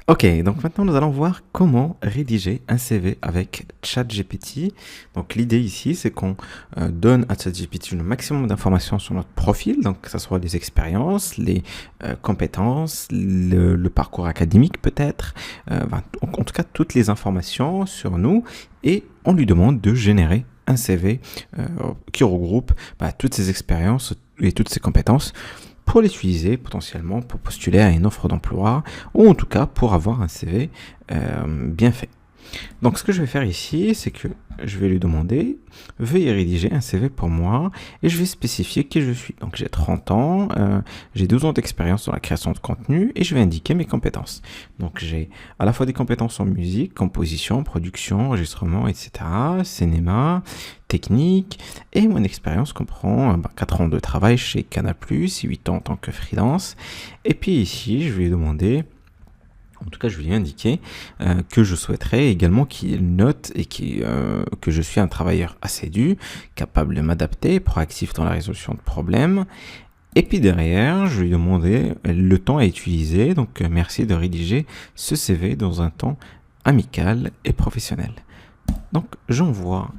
Ok, donc maintenant nous allons voir comment rédiger un CV avec ChatGPT. Donc l'idée ici, c'est qu'on donne à ChatGPT le maximum d'informations sur notre profil, donc que ce soit les expériences, les compétences, le parcours académique peut-être, en tout cas toutes les informations sur nous, et on lui demande de générer un CV qui regroupe toutes ces expériences et toutes ces compétences pour l'utiliser potentiellement pour postuler à une offre d'emploi ou en tout cas pour avoir un CV bien fait. Donc ce que je vais faire ici, c'est que je vais lui demander « Veuillez rédiger un CV pour moi » et je vais spécifier qui je suis. Donc j'ai 30 ans, j'ai 12 ans d'expérience dans la création de contenu et je vais indiquer mes compétences. Donc j'ai à la fois des compétences en musique, composition, production, enregistrement, etc., cinéma, technique, et mon expérience comprend 4 ans de travail chez Canal+, 8 ans en tant que freelance. Et puis ici, je vais lui demander... En tout cas, je vais lui indiquer que je souhaiterais également qu'il note et que je suis un travailleur assidu, capable de m'adapter, proactif dans la résolution de problèmes. Et puis derrière, je vais lui demander le temps à utiliser. Donc, merci de rédiger ce CV dans un temps amical et professionnel. Donc, j'envoie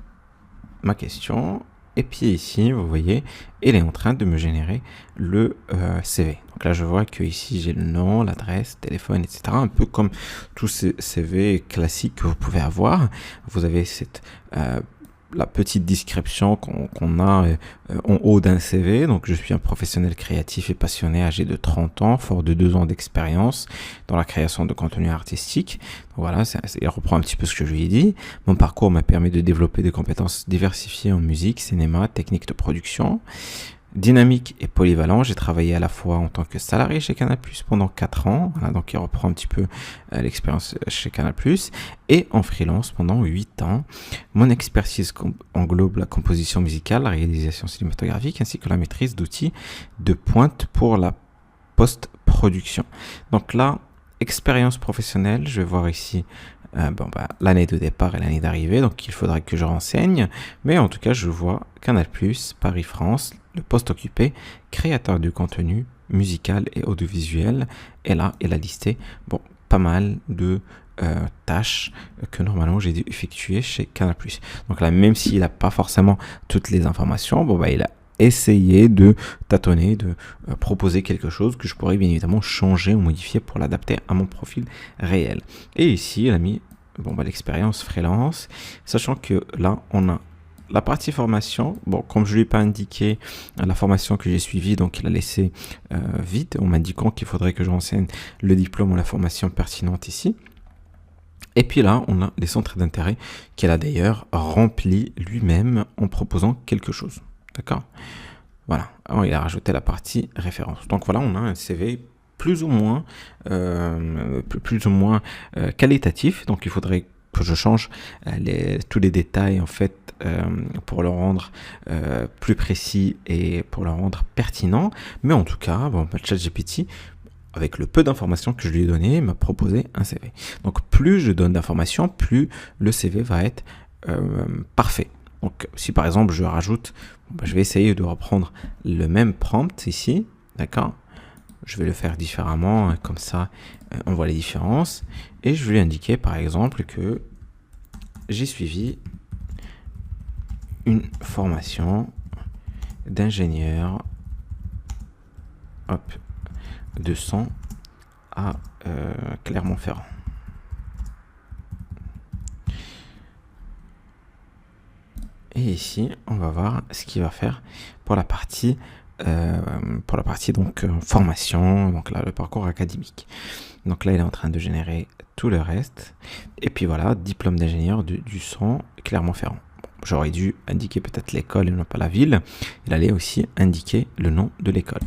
ma question. Et puis ici, vous voyez, il est en train de me générer le CV. Donc là, je vois que ici, j'ai le nom, l'adresse, téléphone, etc. Un peu comme tous ces CV classiques que vous pouvez avoir. Vous avez la petite description qu'on a en haut d'un CV. Donc, je suis un professionnel créatif et passionné âgé de 30 ans, fort de 2 ans d'expérience dans la création de contenu artistique. Donc, voilà, il reprend un petit peu ce que je lui ai dit. Mon parcours m'a permis de développer des compétences diversifiées en musique, cinéma, technique de production. Dynamique et polyvalent, j'ai travaillé à la fois en tant que salarié chez Canal+ pendant 4 ans, voilà, donc il reprend un petit peu l'expérience chez Canal+, et en freelance pendant 8 ans. Mon expertise englobe la composition musicale, la réalisation cinématographique, ainsi que la maîtrise d'outils de pointe pour la post-production. Donc là, expérience professionnelle, je vais voir ici l'année de départ et l'année d'arrivée, donc il faudra que je renseigne, mais en tout cas je vois Canal+, Paris-France, le poste occupé, créateur de contenu musical et audiovisuel, et là il a listé pas mal de tâches que normalement j'ai dû effectuer chez Canal+. Donc là, même s'il n'a pas forcément toutes les informations, il a essayé de tâtonner, de proposer quelque chose que je pourrais bien évidemment changer ou modifier pour l'adapter à mon profil réel. Et ici, il a mis l'expérience freelance, sachant que là, on a la partie formation. Comme je ne lui ai pas indiqué la formation que j'ai suivie, donc il a laissé vide en m'indiquant qu'il faudrait que je renseigne le diplôme ou la formation pertinente ici. Et puis là, on a les centres d'intérêt qu'il a d'ailleurs rempli lui-même en proposant quelque chose. D'accord ? Voilà, alors, il a rajouté la partie référence. Donc voilà, on a un CV plus ou moins qualitatif. Donc il faudrait que je change tous les détails en fait pour le rendre plus précis et pour le rendre pertinent. Mais en tout cas, ChatGPT, avec le peu d'informations que je lui ai donné, m'a proposé un CV. Donc plus je donne d'informations, plus le CV va être parfait. Donc si par exemple je rajoute, je vais essayer de reprendre le même prompt ici, d'accord ? Je vais le faire différemment, comme ça on voit les différences. Et je vais lui indiquer par exemple que j'ai suivi une formation d'ingénieur de son à Clermont-Ferrand. Et ici, on va voir ce qu'il va faire pour la partie formation, donc là le parcours académique. Donc là il est en train de générer tout le reste. Et puis voilà, diplôme d'ingénieur du son Clermont-Ferrand. J'aurais dû indiquer peut-être l'école et non pas la ville. Il allait aussi indiquer le nom de l'école.